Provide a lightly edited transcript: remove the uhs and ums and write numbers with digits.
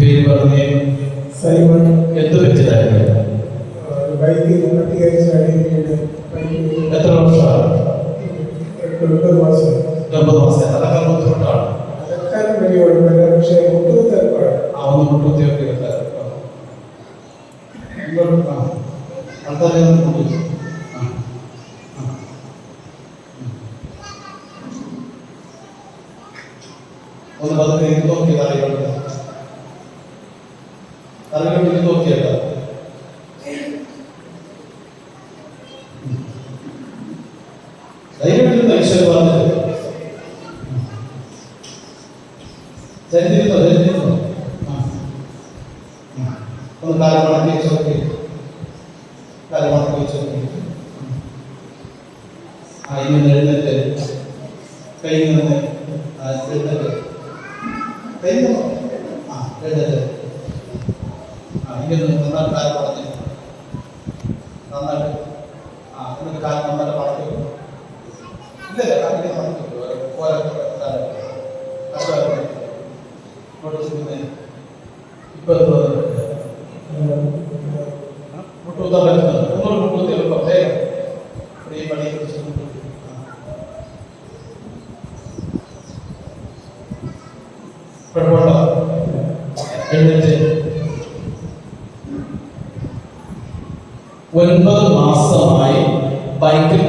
പേര് പറഞ്ഞേ. സൈമൺ. എന്ത് പറ്റിയതായിരുന്നു? ബൈക്കിൽ എത്ര വർഷമാണ്? 9 മാസം. 9 മാസം. അതൊക്കെ ബുദ്ധിമുട്ടാണ്. അതൊക്കെ വലിയ കുഴപ്പമില്ല, പക്ഷേ മുട്ടുകുത്തി ഏർപ്പാട്. ഒന്ന് മുട്ടുകുത്തിയൊക്കെ ആൾക്കാരെ ഒന്ന് പതുക്കെ നോക്കി തലയോട്ട് നോക്കിയല്ല. ധൈര്യമായിട്ട് ഈശ്വര പറഞ്ഞത് ചരിത്രോ ഒന്ന് കാലം മടക്കി വെച്ച് നോക്കി. കാലം മടക്കി വെച്ച് നോക്കി. ഇങ്ങനെ എഴുന്നേറ്റ് കൈ നിന്ന് എഴുന്നേറ്റ് കൈ എഴുന്നേറ്റ് ഇങ്ങനെ നന്നായിട്ട് കാലം മടക്കി നന്നായിട്ട് എന്നിട്ട് കാലം നന്നായിട്ട് മടക്കി വെക്കും. ഇല്ലല്ല കാലിങ്ങനെ മടക്കി വെക്കും. പോലെ ഇപ്പൊ മുട്ടൂത്താൻ പറ്റുന്നത് ഒന്നുകൂടെ മുട്ടൂത്തി എളുപ്പം വേഗം ഈ പണിയെ കുറിച്ച് കുഴപ്പമുണ്ടോ? എഴുന്നേറ്റ് 9 മാസമായി ബൈക്കിൽ